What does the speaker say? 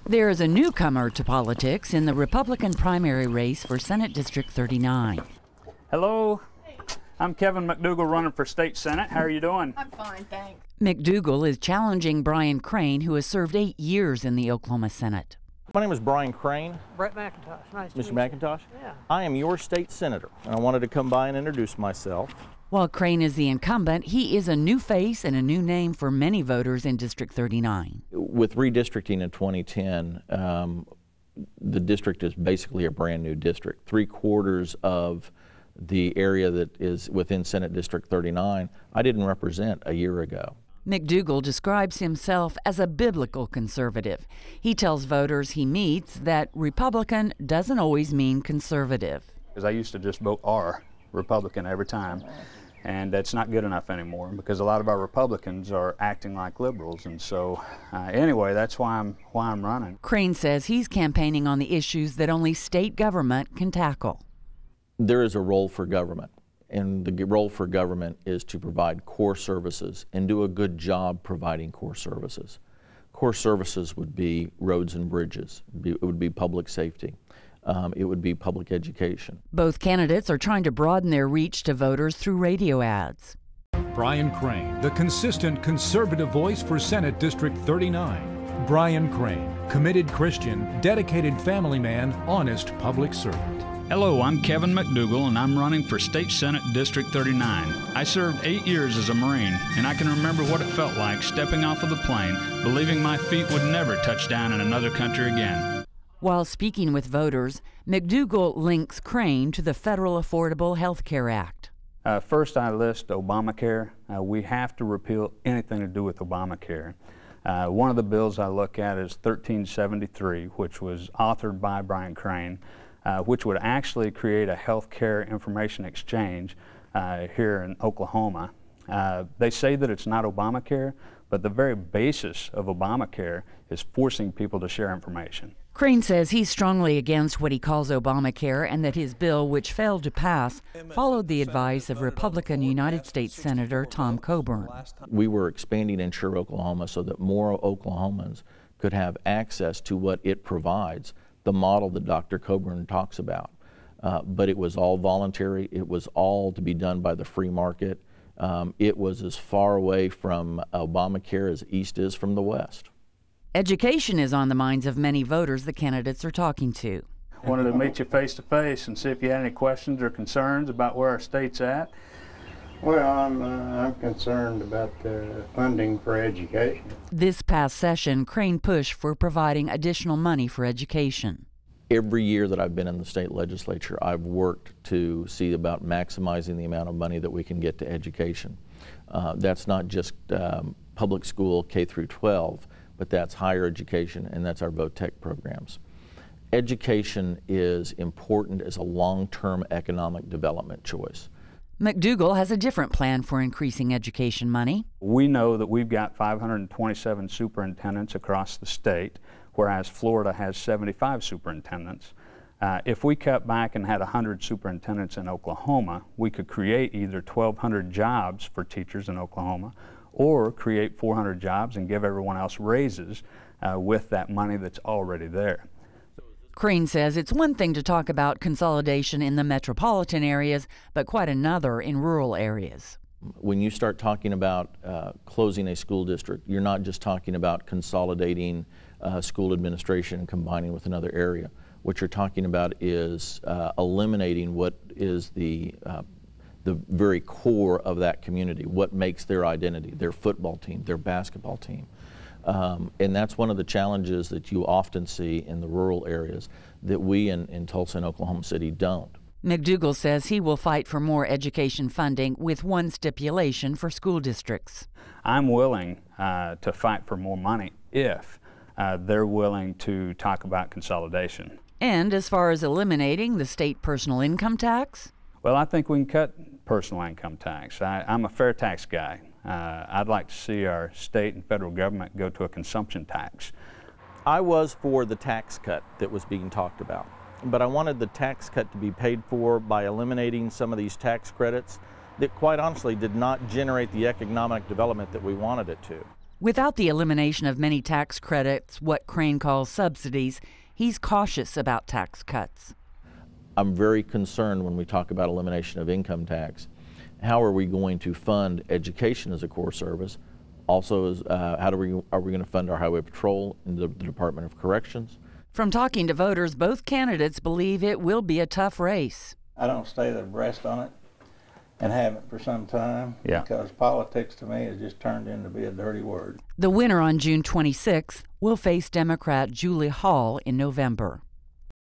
There is a newcomer to politics in the Republican primary race for Senate District 39. Hello, I'm Kevin McDugle running for State Senate. How are you doing? I'm fine, thanks. McDugle is challenging Brian Crain, who has served 8 years in the Oklahoma Senate. My name is Brian Crain. Brett McIntosh. Nice to meet Mr. you. McIntosh? Yeah. I am your state senator, and I wanted to come by and introduce myself. While Crain is the incumbent, he is a new face and a new name for many voters in District 39. With redistricting in 2010, the district is basically a brand new district. 3/4 of the area that is within Senate District 39, I didn't represent a year ago. McDugle describes himself as a biblical conservative. He tells voters he meets that Republican doesn't always mean conservative. Because I used to just vote R, Republican, every time, and that's not good enough anymore because a lot of our Republicans are acting like liberals, and so anyway, that's why I'm running. Crain says he's campaigning on the issues that only state government can tackle. There is a role for government, and the role for government is to provide core services and do a good job providing core services. Core services would be roads and bridges. It would be public safety. It would be public education. Both candidates are trying to broaden their reach to voters through radio ads. Brian Crain, the consistent conservative voice for Senate District 39. Brian Crain, committed Christian, dedicated family man, honest public servant. Hello, I'm Kevin McDugle, and I'm running for State Senate District 39. I served 8 years as a Marine, and I can remember what it felt like stepping off of the plane, believing my feet would never touch down in another country again. While speaking with voters, McDugle links Crain to the Federal Affordable Health Care Act. First, I list Obamacare. We have to repeal anything to do with Obamacare. One of the bills I look at is 1373, which was authored by Brian Crain, which would actually create a health care information exchange here in Oklahoma. They say that it's not Obamacare, but the very basis of Obamacare is forcing people to share information. Crain says he's strongly against what he calls Obamacare and that his bill, which failed to pass, followed the advice of Republican United States Senator Tom Coburn. We were expanding Insure Oklahoma so that more Oklahomans could have access to what it provides, the model that Dr. Coburn talks about. But it was all voluntary. It was all to be done by the free market. It was as far away from Obamacare as East is from the West. Education is on the minds of many voters the candidates are talking to. I wanted to meet you face to face and see if you had any questions or concerns about where our state's at. Well, I'm concerned about the funding for education. This past session, Crain pushed for providing additional money for education. Every year that I've been in the state legislature, I've worked to see about maximizing the amount of money that we can get to education. That's not just public school K through 12, but that's higher education, and that's our VOTEC programs. Education is important as a long-term economic development choice. McDugle has a different plan for increasing education money. We know that we've got 527 superintendents across the state, whereas Florida has 75 superintendents. If we cut back and had 100 superintendents in Oklahoma, we could create either 1,200 jobs for teachers in Oklahoma or create 400 jobs and give everyone else raises with that money that's already there. Crain says it's one thing to talk about consolidation in the metropolitan areas, but quite another in rural areas. When you start talking about closing a school district, you're not just talking about consolidating school administration and combining with another area. What you're talking about is eliminating what is the very core of that community, what makes their identity, their football team, their basketball team. And that's one of the challenges that you often see in the rural areas that we in Tulsa and Oklahoma City don't. McDugle says he will fight for more education funding with one stipulation for school districts. I'm willing to fight for more money if they're willing to talk about consolidation. And as far as eliminating the state personal income tax? Well, I think we can cut personal income tax. I'm a fair tax guy. I'd like to see our state and federal government go to a consumption tax. I was for the tax cut that was being talked about, but I wanted the tax cut to be paid for by eliminating some of these tax credits that quite honestly did not generate the economic development that we wanted it to. Without the elimination of many tax credits, what Crain calls subsidies, he's cautious about tax cuts. I'm very concerned when we talk about elimination of income tax. How are we going to fund education as a core service? Also, are we going to fund our highway patrol and the Department of Corrections? From talking to voters, both candidates believe it will be a tough race. I don't stay abreast on it and haven't for some time, Yeah. because politics to me has just turned into be a dirty word. The winner on June 26th will face Democrat Julie Hall in November.